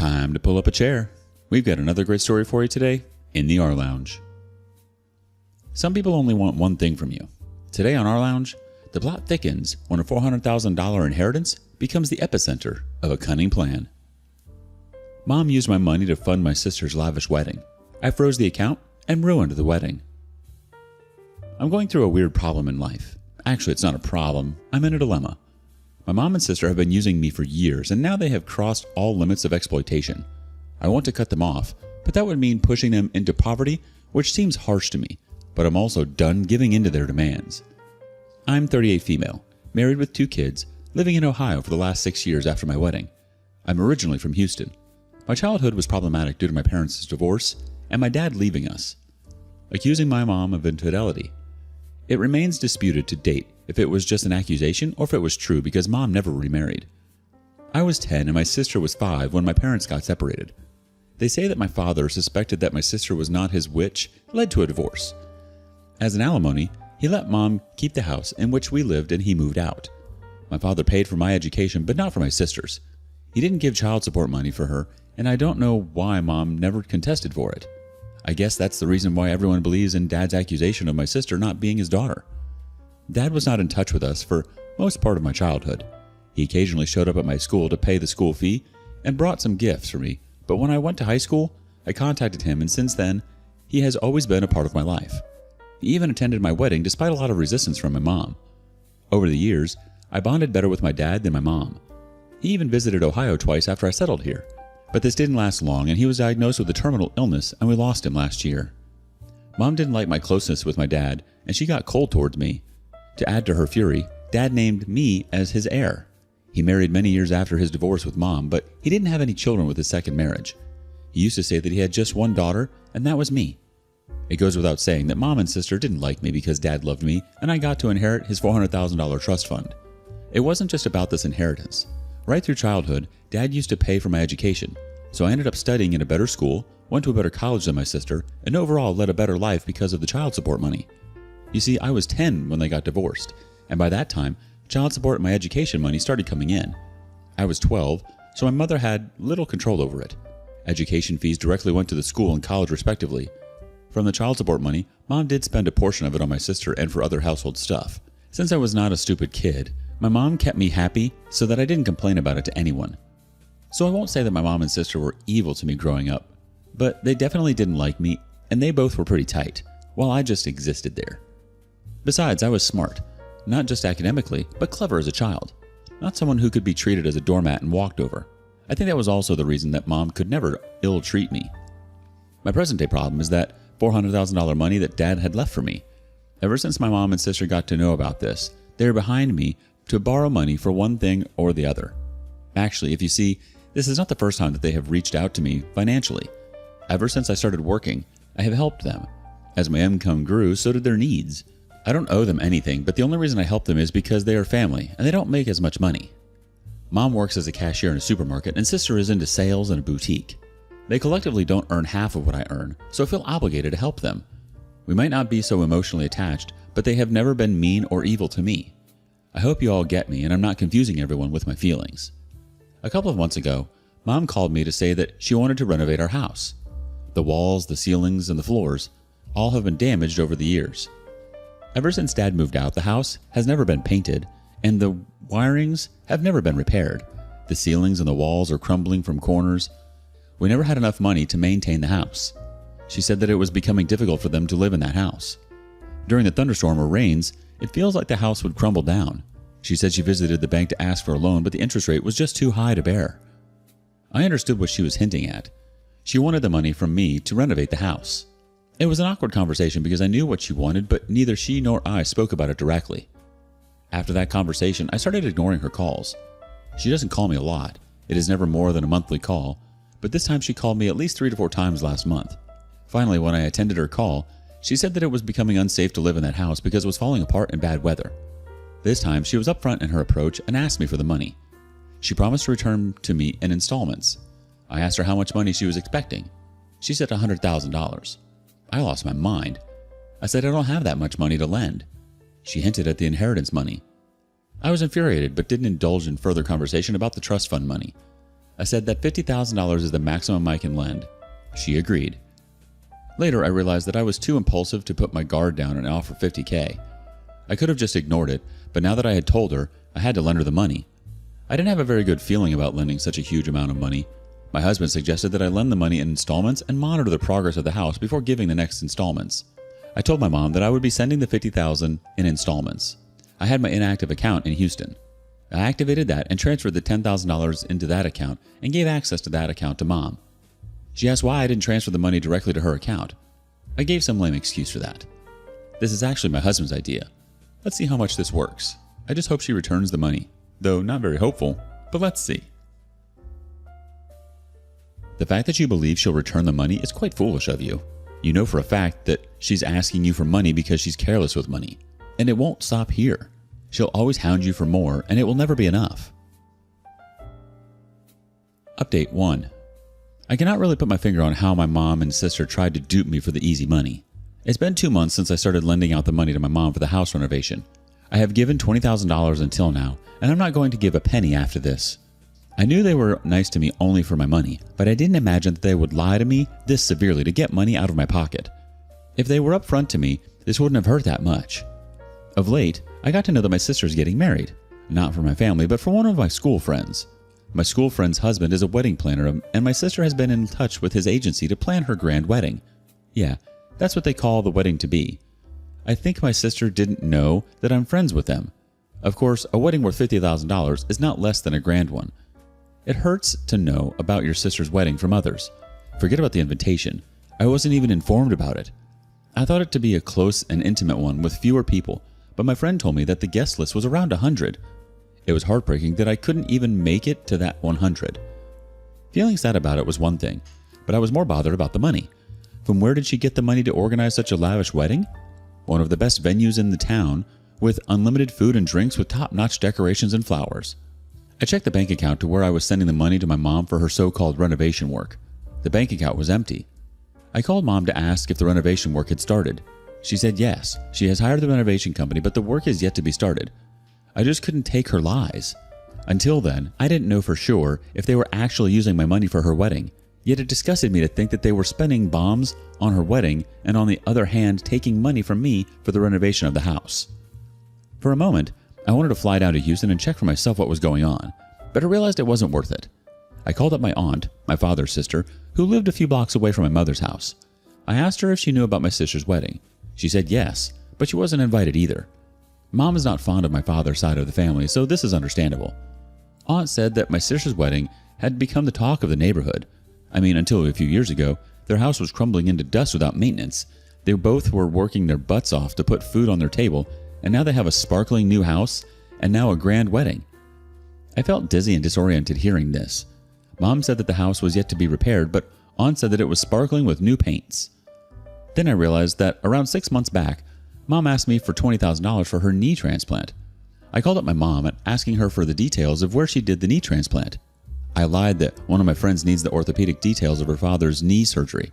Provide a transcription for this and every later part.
Time to pull up a chair. We've got another great story for you today in the R Lounge. Some people only want one thing from you. Today on Our Lounge, the plot thickens when a $400,000 inheritance becomes the epicenter of a cunning plan. Mom used my money to fund my sister's lavish wedding. I froze the account and ruined the wedding. I'm going through a weird problem in life. Actually, it's not a problem. I'm in a dilemma. My mom and sister have been using me for years, and now they have crossed all limits of exploitation. I want to cut them off, but that would mean pushing them into poverty, which seems harsh to me, but I'm also done giving in to their demands. I'm 38 female, married with 2 kids, living in Ohio for the last 6 years after my wedding. I'm originally from Houston. My childhood was problematic due to my parents' divorce and my dad leaving us, accusing my mom of infidelity. It remains disputed to date if it was just an accusation or if it was true because mom never remarried. I was 10 and my sister was 5 when my parents got separated. They say that my father suspected that my sister was not his witch led to a divorce. As an alimony, he let mom keep the house in which we lived and he moved out. My father paid for my education but not for my sister's. He didn't give child support money for her, and I don't know why mom never contested for it. I guess that's the reason why everyone believes in dad's accusation of my sister not being his daughter. Dad was not in touch with us for most part of my childhood. He occasionally showed up at my school to pay the school fee and brought some gifts for me, but when I went to high school, I contacted him and since then, he has always been a part of my life. He even attended my wedding despite a lot of resistance from my mom. Over the years, I bonded better with my dad than my mom. He even visited Ohio twice after I settled here. But this didn't last long and he was diagnosed with a terminal illness and we lost him last year. Mom didn't like my closeness with my dad and she got cold towards me. To add to her fury, Dad named me as his heir. He married many years after his divorce with Mom, but he didn't have any children with his second marriage. He used to say that he had just one daughter, and that was me. It goes without saying that Mom and sister didn't like me because Dad loved me and I got to inherit his $400,000 trust fund. It wasn't just about this inheritance. Right through childhood, Dad used to pay for my education, so I ended up studying in a better school, went to a better college than my sister, and overall led a better life because of the child support money. You see, I was 10 when they got divorced, and by that time, child support and my education money started coming in. I was 12, so my mother had little control over it. Education fees directly went to the school and college respectively. From the child support money, Mom did spend a portion of it on my sister and for other household stuff. Since I was not a stupid kid, my mom kept me happy so that I didn't complain about it to anyone. So I won't say that my mom and sister were evil to me growing up, but they definitely didn't like me and they both were pretty tight, while I just existed there. Besides, I was smart, not just academically, but clever as a child. Not someone who could be treated as a doormat and walked over. I think that was also the reason that Mom could never ill-treat me. My present-day problem is that $400,000 money that Dad had left for me. Ever since my mom and sister got to know about this, they are behind me to borrow money for one thing or the other. Actually, if you see, this is not the first time that they have reached out to me financially. Ever since I started working, I have helped them. As my income grew, so did their needs. I don't owe them anything, but the only reason I help them is because they are family and they don't make as much money. Mom works as a cashier in a supermarket and sister is into sales and a boutique. They collectively don't earn half of what I earn, so I feel obligated to help them. We might not be so emotionally attached, but they have never been mean or evil to me. I hope you all get me and I'm not confusing everyone with my feelings. A couple of months ago, Mom called me to say that she wanted to renovate our house. The walls, the ceilings, and the floors all have been damaged over the years. Ever since Dad moved out, the house has never been painted and the wirings have never been repaired. The ceilings and the walls are crumbling from corners. We never had enough money to maintain the house. She said that it was becoming difficult for them to live in that house. During the thunderstorm or rains, it feels like the house would crumble down. She said she visited the bank to ask for a loan, but the interest rate was just too high to bear. I understood what she was hinting at. She wanted the money from me to renovate the house. It was an awkward conversation because I knew what she wanted, but neither she nor I spoke about it directly. After that conversation, I started ignoring her calls. She doesn't call me a lot. It is never more than a monthly call, but this time she called me at least 3 to 4 times last month. Finally, when I attended her call, she said that it was becoming unsafe to live in that house because it was falling apart in bad weather. This time, she was upfront in her approach and asked me for the money. She promised to return to me in installments. I asked her how much money she was expecting. She said $100,000. I lost my mind. I said I don't have that much money to lend. She hinted at the inheritance money. I was infuriated but didn't indulge in further conversation about the trust fund money. I said that $50,000 is the maximum I can lend. She agreed. Later, I realized that I was too impulsive to put my guard down and offer $50K. I could have just ignored it, but now that I had told her, I had to lend her the money. I didn't have a very good feeling about lending such a huge amount of money. My husband suggested that I lend the money in installments and monitor the progress of the house before giving the next installments. I told my mom that I would be sending the $50,000 in installments. I had my inactive account in Houston. I activated that and transferred the $10,000 into that account and gave access to that account to Mom. She asked why I didn't transfer the money directly to her account. I gave some lame excuse for that. This is actually my husband's idea. Let's see how much this works. I just hope she returns the money, though not very hopeful, but let's see. The fact that you believe she'll return the money is quite foolish of you. You know for a fact that she's asking you for money because she's careless with money. And it won't stop here. She'll always hound you for more, and it will never be enough. Update 1. I cannot really put my finger on how my mom and sister tried to dupe me for the easy money. It's been 2 months since I started lending out the money to my mom for the house renovation. I have given $20,000 until now, and I'm not going to give a penny after this. I knew they were nice to me only for my money, but I didn't imagine that they would lie to me this severely to get money out of my pocket. If they were upfront to me, this wouldn't have hurt that much. Of late, I got to know that my sister is getting married. Not for my family, but for one of my school friends. My school friend's husband is a wedding planner, and my sister has been in touch with his agency to plan her grand wedding. Yeah, that's what they call the wedding to be. I think my sister didn't know that I'm friends with them. Of course, a wedding worth $50,000 is not less than a grand one. It hurts to know about your sister's wedding from others. Forget about the invitation. I wasn't even informed about it. I thought it to be a close and intimate one with fewer people, but my friend told me that the guest list was around 100. It was heartbreaking that I couldn't even make it to that 100. Feeling sad about it was one thing, but I was more bothered about the money. From where did she get the money to organize such a lavish wedding? One of the best venues in the town, with unlimited food and drinks with top-notch decorations and flowers. I checked the bank account to where I was sending the money to my mom for her so-called renovation work. The bank account was empty. I called Mom to ask if the renovation work had started. She said yes, she has hired the renovation company, but the work is yet to be started. I just couldn't take her lies. Until then, I didn't know for sure if they were actually using my money for her wedding, yet it disgusted me to think that they were spending bombs on her wedding and on the other hand taking money from me for the renovation of the house. For a moment, I wanted to fly down to Houston and check for myself what was going on, but I realized it wasn't worth it. I called up my aunt, my father's sister, who lived a few blocks away from my mother's house. I asked her if she knew about my sister's wedding. She said yes, but she wasn't invited either. Mom is not fond of my father's side of the family, so this is understandable. Aunt said that my sister's wedding had become the talk of the neighborhood. I mean, until a few years ago, their house was crumbling into dust without maintenance. They both were working their butts off to put food on their table, and now they have a sparkling new house and now a grand wedding. I felt dizzy and disoriented hearing this. Mom said that the house was yet to be repaired, but Aunt said that it was sparkling with new paints. Then I realized that around 6 months back, Mom asked me for $20,000 for her knee transplant. I called up my mom asking her for the details of where she did the knee transplant. I lied that one of my friends needs the orthopedic details of her father's knee surgery.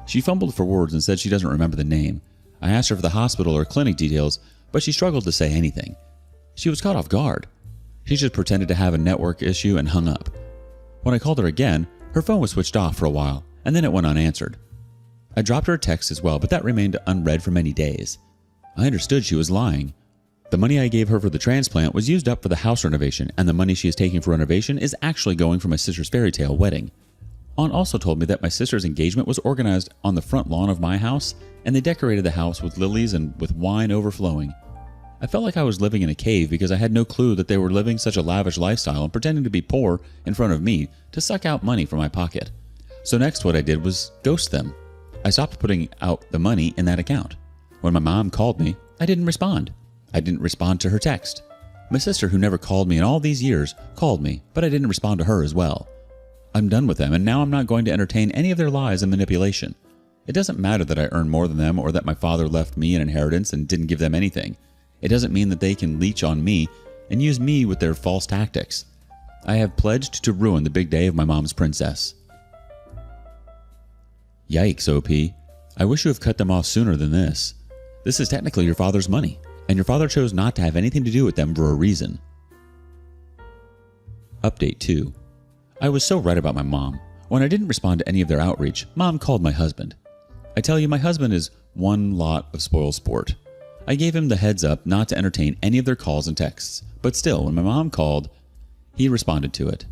She fumbled for words and said she doesn't remember the name. I asked her for the hospital or clinic details, but she struggled to say anything. She was caught off guard. She just pretended to have a network issue and hung up. When I called her again, her phone was switched off for a while, and then it went unanswered. I dropped her a text as well, but that remained unread for many days. I understood she was lying. The money I gave her for the transplant was used up for the house renovation, and the money she is taking for renovation is actually going for my sister's fairy tale wedding. Aunt also told me that my sister's engagement was organized on the front lawn of my house, and they decorated the house with lilies and with wine overflowing. I felt like I was living in a cave because I had no clue that they were living such a lavish lifestyle and pretending to be poor in front of me to suck out money from my pocket. So next what I did was ghost them. I stopped putting out the money in that account. When my mom called me, I didn't respond. I didn't respond to her text. My sister, who never called me in all these years, called me, but I didn't respond to her as well. I'm done with them, and now I'm not going to entertain any of their lies and manipulation. It doesn't matter that I earn more than them or that my father left me an inheritance and didn't give them anything. It doesn't mean that they can leech on me and use me with their false tactics. I have pledged to ruin the big day of my mom's princess. Yikes, OP. I wish you have cut them off sooner than this. This is technically your father's money, and your father chose not to have anything to do with them for a reason. Update 2. I was so right about my mom. When I didn't respond to any of their outreach, Mom called my husband. I tell you, my husband is one lot of spoil sport. I gave him the heads up not to entertain any of their calls and texts, but still, when my mom called, he responded to it.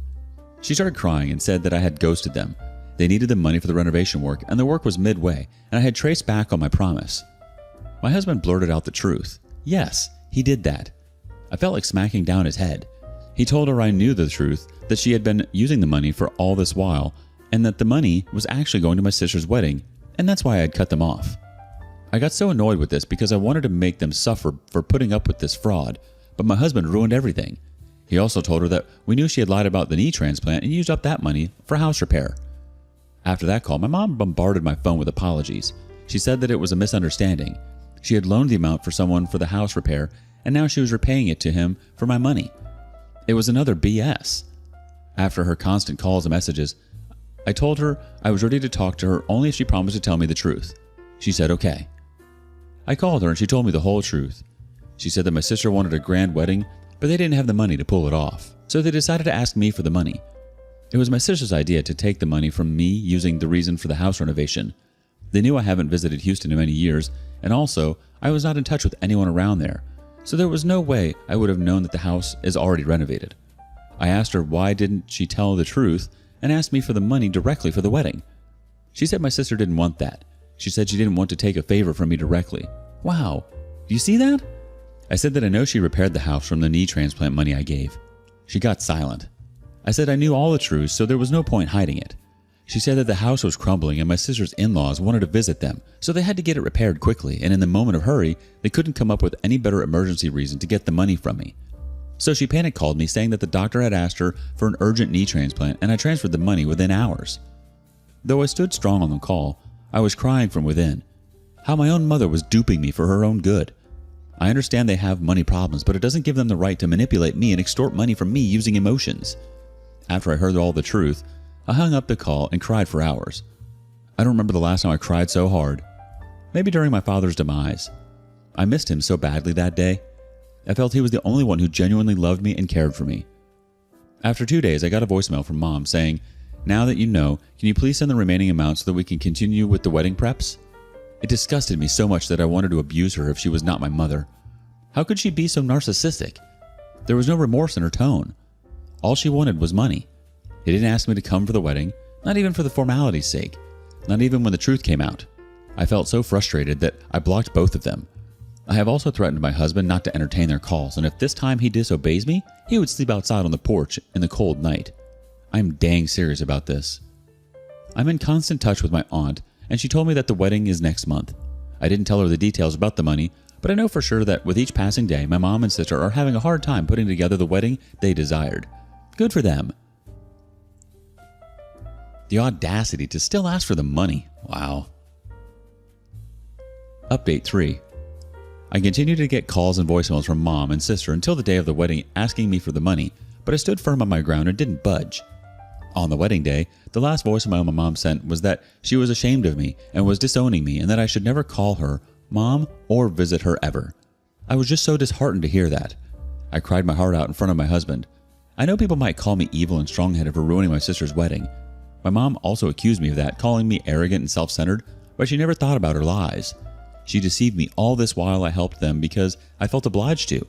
She started crying and said that I had ghosted them. They needed the money for the renovation work, and the work was midway, and I had traced back on my promise. My husband blurted out the truth. Yes, he did that. I felt like smacking down his head. He told her I knew the truth, that she had been using the money for all this while, and that the money was actually going to my sister's wedding, and that's why I had cut them off. I got so annoyed with this because I wanted to make them suffer for putting up with this fraud, but my husband ruined everything. He also told her that we knew she had lied about the knee transplant and used up that money for house repair. After that call, my mom bombarded my phone with apologies. She said that it was a misunderstanding. She had loaned the amount for someone for the house repair, and now she was repaying it to him for my money. It was another BS. After her constant calls and messages, I told her I was ready to talk to her only if she promised to tell me the truth. She said okay. I called her and she told me the whole truth. She said that my sister wanted a grand wedding, but they didn't have the money to pull it off, so they decided to ask me for the money. It was my sister's idea to take the money from me using the reason for the house renovation. They knew I haven't visited Houston in many years, and also I was not in touch with anyone around there, so there was no way I would have known that the house is already renovated. I asked her why didn't she tell the truth and asked me for the money directly for the wedding. She said my sister didn't want that. She said she didn't want to take a favor from me directly. Wow, do you see that? I said that I know she repaired the house from the knee transplant money I gave. She got silent. I said I knew all the truth, so there was no point hiding it. She said that the house was crumbling and my sister's in-laws wanted to visit them, so they had to get it repaired quickly, and in the moment of hurry, they couldn't come up with any better emergency reason to get the money from me. So she panic called me saying that the doctor had asked her for an urgent knee transplant, and I transferred the money within hours. Though I stood strong on the call, I was crying from within. How my own mother was duping me for her own good. I understand they have money problems, but it doesn't give them the right to manipulate me and extort money from me using emotions. After I heard all the truth, I hung up the call and cried for hours. I don't remember the last time I cried so hard. Maybe during my father's demise. I missed him so badly that day. I felt he was the only one who genuinely loved me and cared for me. After 2 days, I got a voicemail from Mom saying, "Now that you know, can you please send the remaining amount so that we can continue with the wedding preps?" It disgusted me so much that I wanted to abuse her if she was not my mother. How could she be so narcissistic? There was no remorse in her tone. All she wanted was money. He didn't ask me to come for the wedding, not even for the formality's sake, not even when the truth came out. I felt so frustrated that I blocked both of them. I have also threatened my husband not to entertain their calls, and if this time he disobeys me, he would sleep outside on the porch in the cold night. I'm dang serious about this. I'm in constant touch with my aunt, and she told me that the wedding is next month. I didn't tell her the details about the money, but I know for sure that with each passing day, my mom and sister are having a hard time putting together the wedding they desired. Good for them. The audacity to still ask for the money. Wow. Update 3. I continued to get calls and voicemails from Mom and sister until the day of the wedding asking me for the money, but I stood firm on my ground and didn't budge. On the wedding day, the last voicemail my mom sent was that she was ashamed of me and was disowning me and that I should never call her Mom or visit her ever. I was just so disheartened to hear that. I cried my heart out in front of my husband. I know people might call me evil and strong-headed for ruining my sister's wedding. My mom also accused me of that, calling me arrogant and self-centered, but she never thought about her lies. She deceived me all this while I helped them because I felt obliged to.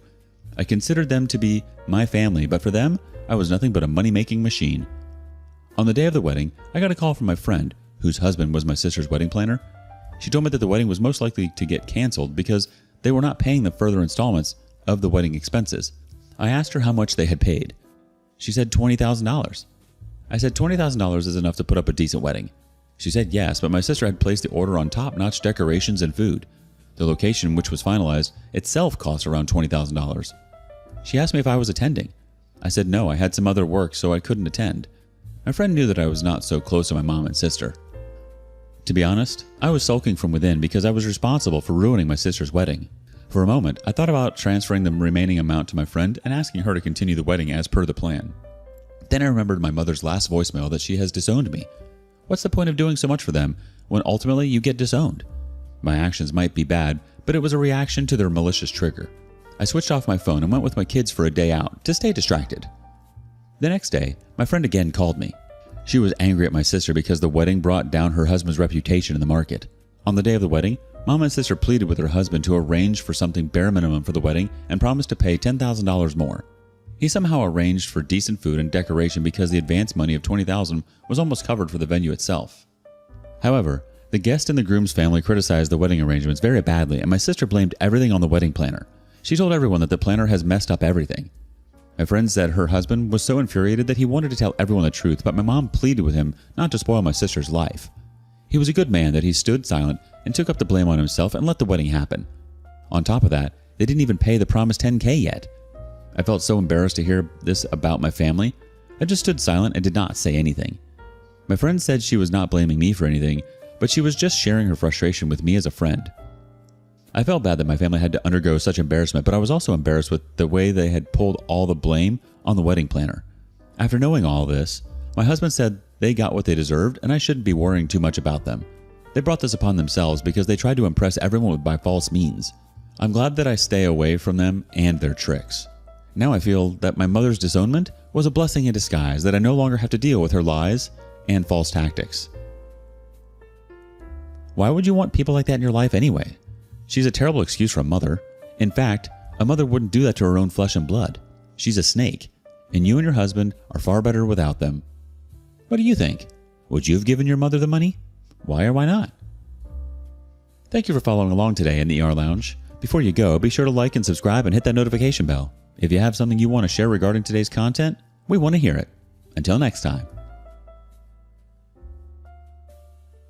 I considered them to be my family, but for them, I was nothing but a money-making machine. On the day of the wedding, I got a call from my friend, whose husband was my sister's wedding planner. She told me that the wedding was most likely to get canceled because they were not paying the further installments of the wedding expenses. I asked her how much they had paid. She said $20,000. I said $20,000 is enough to put up a decent wedding. She said yes, but my sister had placed the order on top-notch decorations and food. The location, which was finalized, itself cost around $20,000. She asked me if I was attending. I said no, I had some other work, so I couldn't attend. My friend knew that I was not so close to my mom and sister. To be honest, I was sulking from within because I was responsible for ruining my sister's wedding. For a moment, I thought about transferring the remaining amount to my friend and asking her to continue the wedding as per the plan. Then I remembered my mother's last voicemail that she has disowned me. What's the point of doing so much for them when ultimately you get disowned? My actions might be bad, but it was a reaction to their malicious trigger. I switched off my phone and went with my kids for a day out to stay distracted. The next day, my friend again called me. She was angry at my sister because the wedding brought down her husband's reputation in the market. On the day of the wedding, Mom and sister pleaded with her husband to arrange for something bare minimum for the wedding and promised to pay $10,000 more. He somehow arranged for decent food and decoration because the advance money of $20,000 was almost covered for the venue itself. However, the guest and the groom's family criticized the wedding arrangements very badly, and my sister blamed everything on the wedding planner. She told everyone that the planner has messed up everything. My friend said her husband was so infuriated that he wanted to tell everyone the truth, but my mom pleaded with him not to spoil my sister's life. He was a good man that he stood silent and took up the blame on himself and let the wedding happen. On top of that, they didn't even pay the promised $10,000 yet. I felt so embarrassed to hear this about my family. I just stood silent and did not say anything. My friend said she was not blaming me for anything, but she was just sharing her frustration with me as a friend. I felt bad that my family had to undergo such embarrassment, but I was also embarrassed with the way they had pulled all the blame on the wedding planner. After knowing all this, my husband said they got what they deserved and I shouldn't be worrying too much about them. They brought this upon themselves because they tried to impress everyone by false means. I'm glad that I stay away from them and their tricks. Now I feel that my mother's disownment was a blessing in disguise, that I no longer have to deal with her lies and false tactics. Why would you want people like that in your life anyway? She's a terrible excuse for a mother. In fact, a mother wouldn't do that to her own flesh and blood. She's a snake, and you and your husband are far better without them. What do you think? Would you have given your mother the money? Why or why not? Thank you for following along today in the ER Lounge. Before you go, be sure to like and subscribe and hit that notification bell. If you have something you want to share regarding today's content, we want to hear it. Until next time.